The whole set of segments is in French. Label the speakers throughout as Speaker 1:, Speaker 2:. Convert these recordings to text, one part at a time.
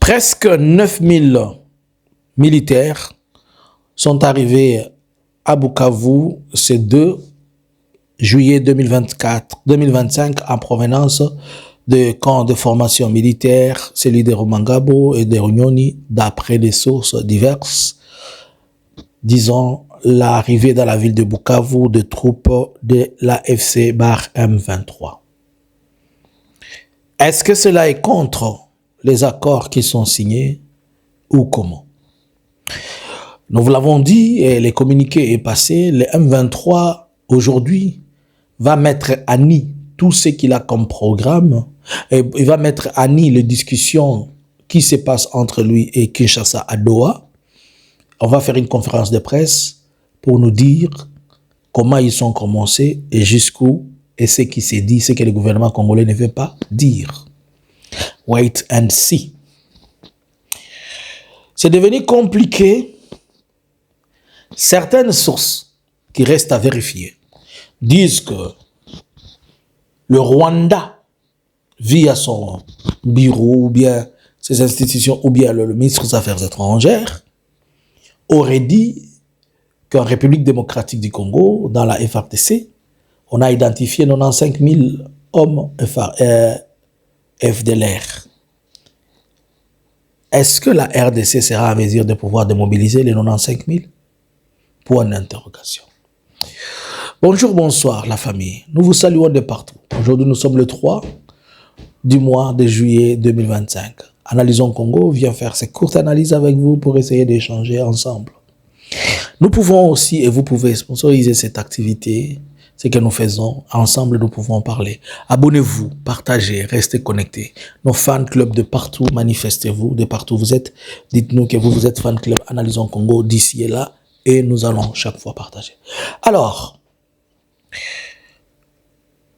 Speaker 1: Presque 9000 militaires sont arrivés à Bukavu ce 2 juillet 2025 en provenance de camps de formation militaire, celui de Rumangabo et de Runyoni, d'après des sources diverses, disons l'arrivée dans la ville de Bukavu de troupes de l'AFC M23. Est-ce que cela est contre les accords qui sont signés ou comment? Nous vous l'avons dit, et les communiqués est passé, le M23 aujourd'hui va mettre à nu tout ce qu'il a comme programme, et il va mettre à nu les discussions qui se passent entre lui et Kinshasa à Doha. On va faire une conférence de presse pour nous dire comment ils sont commencés et jusqu'où, et ce qui s'est dit, ce que le gouvernement congolais ne veut pas dire. Wait and see. C'est devenu compliqué. Certaines sources qui restent à vérifier disent que le Rwanda, via son bureau ou bien ses institutions ou bien le ministre des Affaires étrangères, aurait dit qu'en République démocratique du Congo, dans la FRDC, on a identifié 95 000 hommes FDLR. Est-ce que la RDC sera en mesure de pouvoir démobiliser les 95 000? Point d'interrogation. Bonjour, bonsoir la famille. Nous vous saluons de partout. Aujourd'hui, nous sommes le 3 du mois de juillet 2025. Analysons Congo vient faire cette courte analyse avec vous pour essayer d'échanger ensemble. Nous pouvons aussi, et vous pouvez sponsoriser cette activité, ce que nous faisons. Ensemble, nous pouvons parler. Abonnez-vous, partagez, restez connectés. Nos fan clubs de partout, manifestez-vous de partout où vous êtes. Dites-nous que vous êtes fan club Analysons Congo d'ici et là. Et nous allons chaque fois partager. Alors,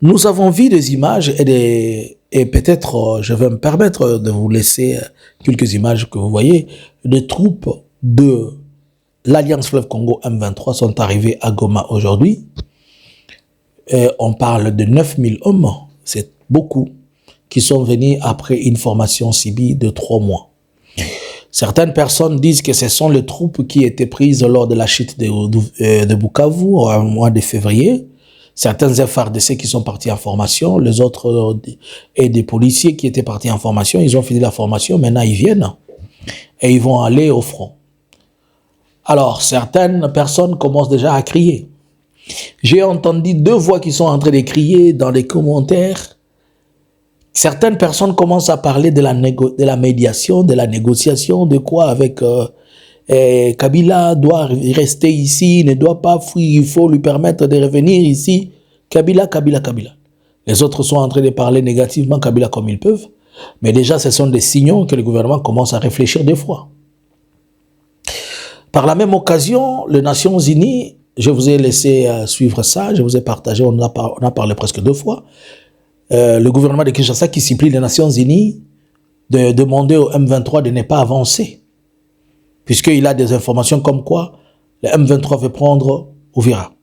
Speaker 1: nous avons vu des images et peut-être je vais me permettre de vous laisser quelques images que vous voyez. Des troupes de l'Alliance Fleuve Congo M23 sont arrivées à Goma aujourd'hui. On parle de 9000 hommes, c'est beaucoup, qui sont venus après une formation CIBI de 3 mois. Certaines personnes disent que ce sont les troupes qui étaient prises lors de la chute de Bukavu au mois de février. Certains FARDC qui sont partis en formation, les autres et des policiers qui étaient partis en formation, ils ont fini la formation, maintenant ils viennent et ils vont aller au front. Alors, certaines personnes commencent déjà à crier. J'ai entendu 2 voix qui sont en train de crier dans les commentaires. Certaines personnes commencent à parler de la médiation, de la négociation, de quoi avec Kabila doit rester ici, ne doit pas fuir, il faut lui permettre de revenir ici. Kabila. Les autres sont en train de parler négativement Kabila comme ils peuvent, mais déjà ce sont des signaux que le gouvernement commence à réfléchir 2 fois. Par la même occasion, les Nations Unies, je vous ai laissé suivre ça, je vous ai partagé, on a parlé presque 2 fois. Le gouvernement de Kinshasa qui supplie les Nations Unies de demander au M23 de ne pas avancer. Puisqu'il a des informations comme quoi le M23 veut prendre Uvira.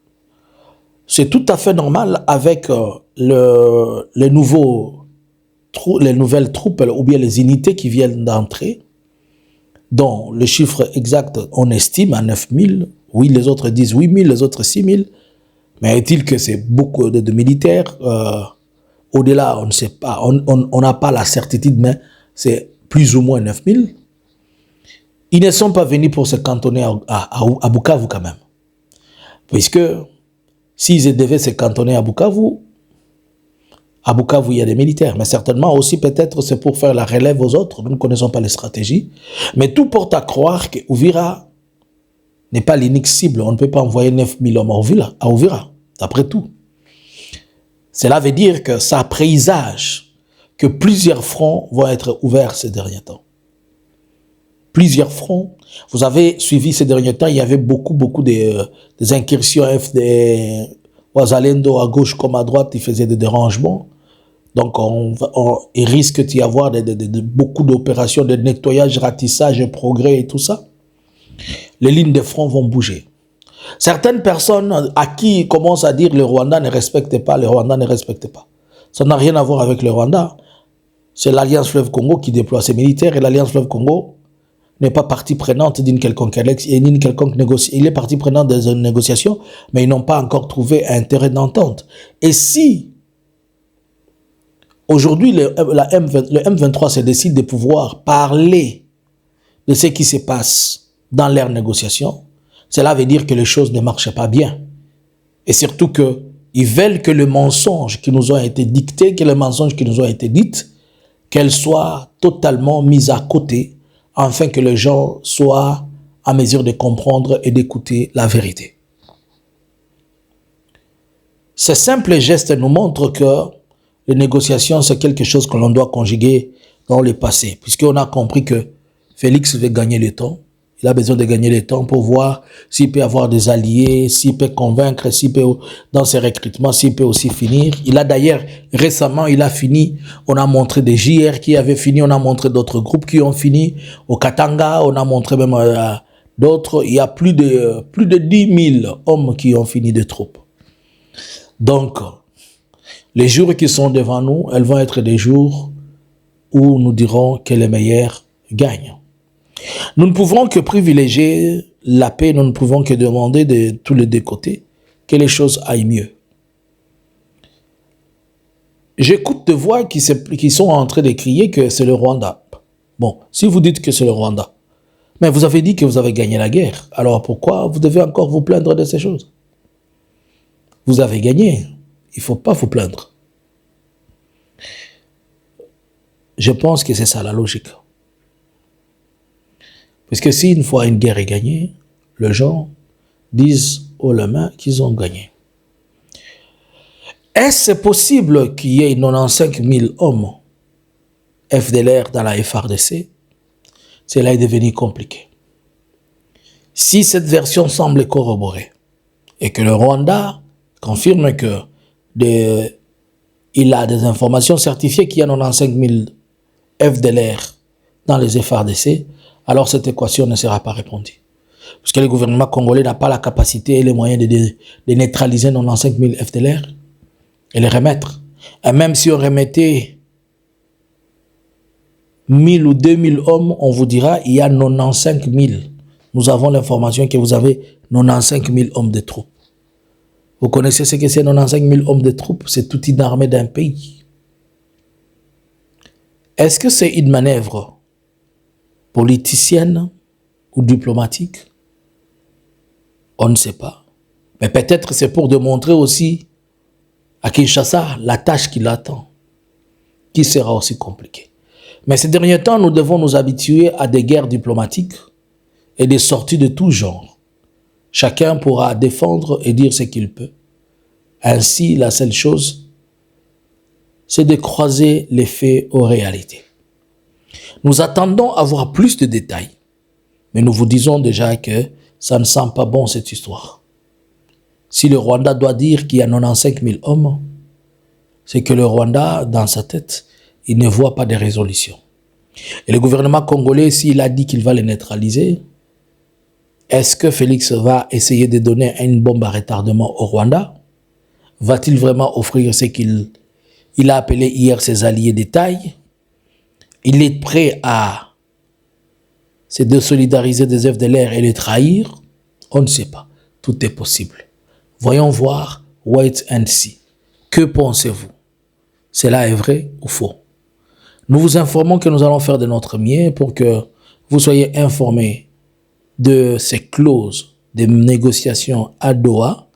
Speaker 1: C'est tout à fait normal avec les nouvelles troupes ou bien les unités qui viennent d'entrer, dont le chiffre exact on estime à 9000. Oui, les autres disent 8000, les autres 6000. Mais est-il que c'est beaucoup de militaires au-delà, on ne sait pas, on n'a pas la certitude, mais c'est plus ou moins 9000. Ils ne sont pas venus pour se cantonner à Bukavu quand même. Puisque s'ils devaient se cantonner à Bukavu, il y a des militaires. Mais certainement aussi peut-être c'est pour faire la relève aux autres. Nous ne connaissons pas les stratégies. Mais tout porte à croire que Uvira n'est pas l'unique cible. On ne peut pas envoyer 9000 hommes à Uvira, d'après tout. Cela veut dire que ça présage que plusieurs fronts vont être ouverts ces derniers temps. Plusieurs fronts. Vous avez suivi ces derniers temps, il y avait beaucoup des incursions FD Wazalendo à gauche comme à droite, ils faisaient des dérangements. Donc il risque d'y avoir beaucoup d'opérations de nettoyage, ratissage, progrès et tout ça. Les lignes de front vont bouger. Certaines personnes à qui commencent à dire le Rwanda ne respecte pas, Ça n'a rien à voir avec le Rwanda. c'est l'Alliance Fleuve Congo qui déploie ses militaires et l'Alliance Fleuve Congo n'est pas partie prenante d'une quelconque négociation. Il est partie prenante des négociations, mais ils n'ont pas encore trouvé un terrain d'entente. Et si aujourd'hui le M23 se décide de pouvoir parler de ce qui se passe dans leurs négociations, cela veut dire que les choses ne marchent pas bien. Et surtout qu'ils veulent que le mensonge qui nous ont été dicté, que les mensonges qui nous ont été dites, qu'elles soient totalement mises à côté afin que les gens soient en mesure de comprendre et d'écouter la vérité. Ces simples gestes nous montrent que les négociations, c'est quelque chose que l'on doit conjuguer dans le passé, puisqu'on a compris que Félix veut gagner le temps. Il a besoin de gagner le temps pour voir s'il peut avoir des alliés, s'il peut convaincre, s'il peut, dans ses recrutements, s'il peut aussi finir. Il a d'ailleurs, récemment, il a fini. On a montré des JR qui avaient fini. On a montré d'autres groupes qui ont fini. Au Katanga, on a montré même d'autres. Il y a plus de 10 000 hommes qui ont fini de troupes. Donc, les jours qui sont devant nous, elles vont être des jours où nous dirons que les meilleurs gagnent. Nous ne pouvons que privilégier la paix, nous ne pouvons que demander de tous les deux côtés que les choses aillent mieux. J'écoute des voix qui sont en train de crier que c'est le Rwanda. Bon, si vous dites que c'est le Rwanda, mais vous avez dit que vous avez gagné la guerre, alors pourquoi vous devez encore vous plaindre de ces choses? Vous avez gagné, il ne faut pas vous plaindre. Je pense que c'est ça la logique. Parce que si une fois une guerre est gagnée, les gens disent haut la main qu'ils ont gagné. Est-ce possible qu'il y ait 95 000 hommes FDLR dans la FARDC? Cela est devenu compliqué. Si cette version semble corroborée et que le Rwanda confirme que il a des informations certifiées qu'il y a 95 000 FDLR dans les FARDC, alors cette équation ne sera pas répondue. Parce que le gouvernement congolais n'a pas la capacité et les moyens de neutraliser 95 000 FDLR et les remettre. Et même si on remettait 1000 ou 2000 hommes, on vous dira il y a 95 000. Nous avons l'information que vous avez 95 000 hommes de troupes. Vous connaissez ce que c'est 95 000 hommes de troupes? C'est toute une armée d'un pays. Est-ce que c'est une manœuvre politicienne ou diplomatique? On ne sait pas. Mais peut-être c'est pour démontrer aussi à Kinshasa la tâche qui l'attend, qui sera aussi compliquée. Mais ces derniers temps, nous devons nous habituer à des guerres diplomatiques et des sorties de tout genre. Chacun pourra défendre et dire ce qu'il peut. Ainsi, la seule chose, c'est de croiser les faits aux réalités. Nous attendons à voir plus de détails, mais nous vous disons déjà que ça ne sent pas bon cette histoire. Si le Rwanda doit dire qu'il y a 95 000 hommes, c'est que le Rwanda, dans sa tête, il ne voit pas de résolution. Et le gouvernement congolais, s'il a dit qu'il va les neutraliser, est-ce que Félix va essayer de donner une bombe à retardement au Rwanda? Va-t-il vraiment offrir ce qu'il a appelé hier ses alliés de taille? Il est prêt à se désolidariser des FDLR et les trahir? On ne sait pas. Tout est possible. Voyons voir, wait and see. Que pensez-vous? Cela est vrai ou faux? Nous vous informons que nous allons faire de notre mieux pour que vous soyez informés de ces clauses de négociation à Doha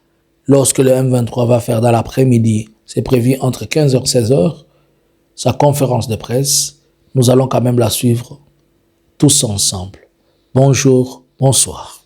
Speaker 1: lorsque le M23 va faire dans l'après-midi, c'est prévu entre 15h et 16h, sa conférence de presse. Nous allons quand même la suivre tous ensemble. Bonjour, bonsoir.